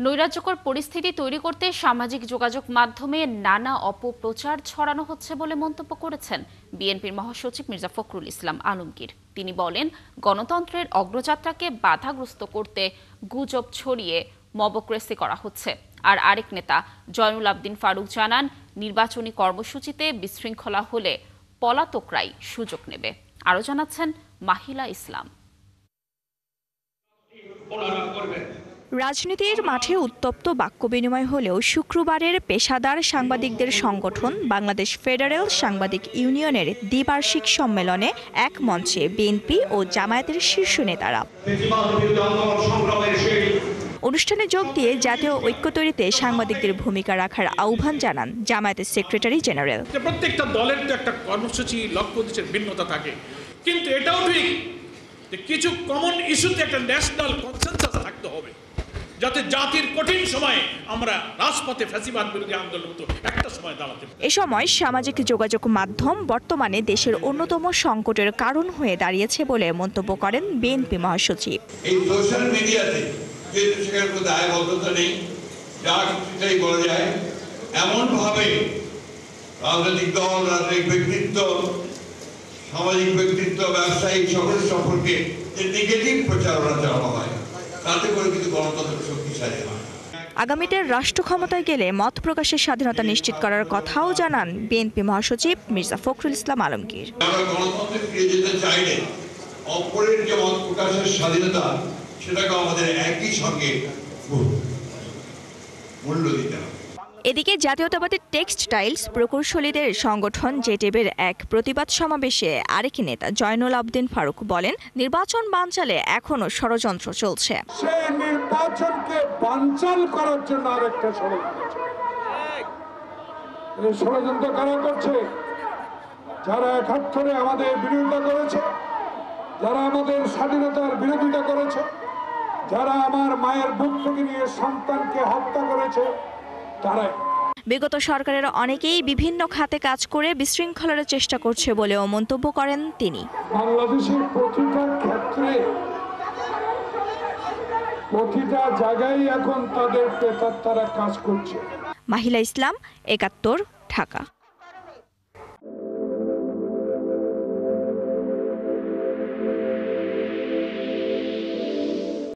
নৈরাজ্যকর পরিস্থিতি তৈরি করতে সামাজিক যোগাযোগ মাধ্যমে নানা অপপ্রচার ছড়ানো হচ্ছে বলে মন্তব্য করেছেন বিএনপির মহাসচিব মির্জা ফখরুল ইসলাম আলমগীর। তিনি বলেন, গণতন্ত্রের অগ্রযাত্রাকে বাধাগ্রস্ত করতে গুজব ছড়িয়ে মবক্রেসি করা হচ্ছে। আর আরেক নেতা জয়নুল আবদিন ফারুক জানান, নির্বাচনী কর্মসূচিতে বিশৃঙ্খলা হলে পলাতকরাই সুযোগ নেবে। আরও জানাচ্ছেন মাহিলা ইসলাম। রাজনীতির মাঠে উত্তপ্ত বাক্য বিনিময় হলেও শুক্রবারের পেশাদার সাংবাদিকদের সংগঠন বাংলাদেশ ফেডারেল সাংবাদিক ইউনিয়নের দ্বিবার্ষিক সম্মেলনে এক মঞ্চে বিএনপি ও জামায়াতের শীর্ষ নেতারা। অনুষ্ঠানে যোগ দিয়ে জাতীয় ঐক্য তৈরিতে সাংবাদিকদের ভূমিকা রাখার আহ্বান জানান জামায়াতের সেক্রেটারি জেনারেল। প্রত্যেকটা দলের তো একটা কর্মসূচি লক্ষ্য উদ্দেশ্যের ভিন্নতা থাকে, কিন্তু এটাও ঠিক যে কিছু কমন ইস্যুতে একটা ন্যাশনাল কনসেনসাস থাকতে হবে, যাতে জাতির কঠিন সময়ে আমরা রাজপথে ফ্যাসিবাদ বিরোধী আন্দোলন একটা সময় দাঁড়াতে পারি। এ সময় সামাজিক যোগাযোগ মাধ্যম বর্তমানে দেশের অন্যতম সংকটের কারণ হয়ে দাঁড়িয়েছে বলে মন্তব্য করেন বিএনপি মহাসচিব। এই সোশ্যাল মিডিয়াতে যেহেতু সেখানে কোনো দায়বদ্ধতা নেই, যা কিছুটাই বলা যায়, এমনভাবে রাজনৈতিক দল, রাজনৈতিক ব্যক্তিত্ব, সামাজিক ব্যক্তিত্ব, ব্যবসায়ী সকলের সম্পর্কে যে নেগেটিভ প্রচারণা চালানো হয়, তাতে করে কিন্তু গণতন্ত্র শক্তিশালী হয়। আগামীতে রাষ্ট্র ক্ষমতায় গেলে মত প্রকাশের স্বাধীনতা নিশ্চিত করার কথাও জানান বিএনপি মহাসচিব মির্জা ফখরুল ইসলাম আলমগীর। আমরা গণতন্ত্রে ফিরে যেতে চাইলে অপরের যে মত প্রকাশের স্বাধীনতা, সেটাকে আমাদের একই সঙ্গে মূল্য দিতে হবে। এদিকে জাতীয়তাবাদী টেক্সটাইলস প্রকৌশলীদের সংগঠন জেটেবের এক প্রতিবাদ সমাবেশে আরেক নেতা জয়নুল আবদিন ফারুক বলেন, নির্বাচন বানচালে এখনো ষড়যন্ত্র চলছে। সেই নির্বাচনকে বানচাল করার জন্য আরেকটা ষড়যন্ত্র। এই ষড়যন্ত্র কারা করছে? যারা ৭১ আমাদের বিরোধিতা করেছে, যারা আমাদের স্বাধীনতার বিরোধিতা করেছে, যারা আমার মায়ের বুক থেকে নিয়ে সন্তানকে হত্যা করেছে, তারাই। বিগত সরকারের অনেকেই বিভিন্ন খাতে কাজ করে বিশৃঙ্খলার চেষ্টা করছে বলেও মন্তব্য করেন তিনি। বাংলাদেশের প্রতিটা ক্ষেত্রে, প্রতিটা জায়গায় এখন তাদের প্রেতাত্মারা কাজ করছে। মাহিলা ইসলাম, ৭১, ঢাকা।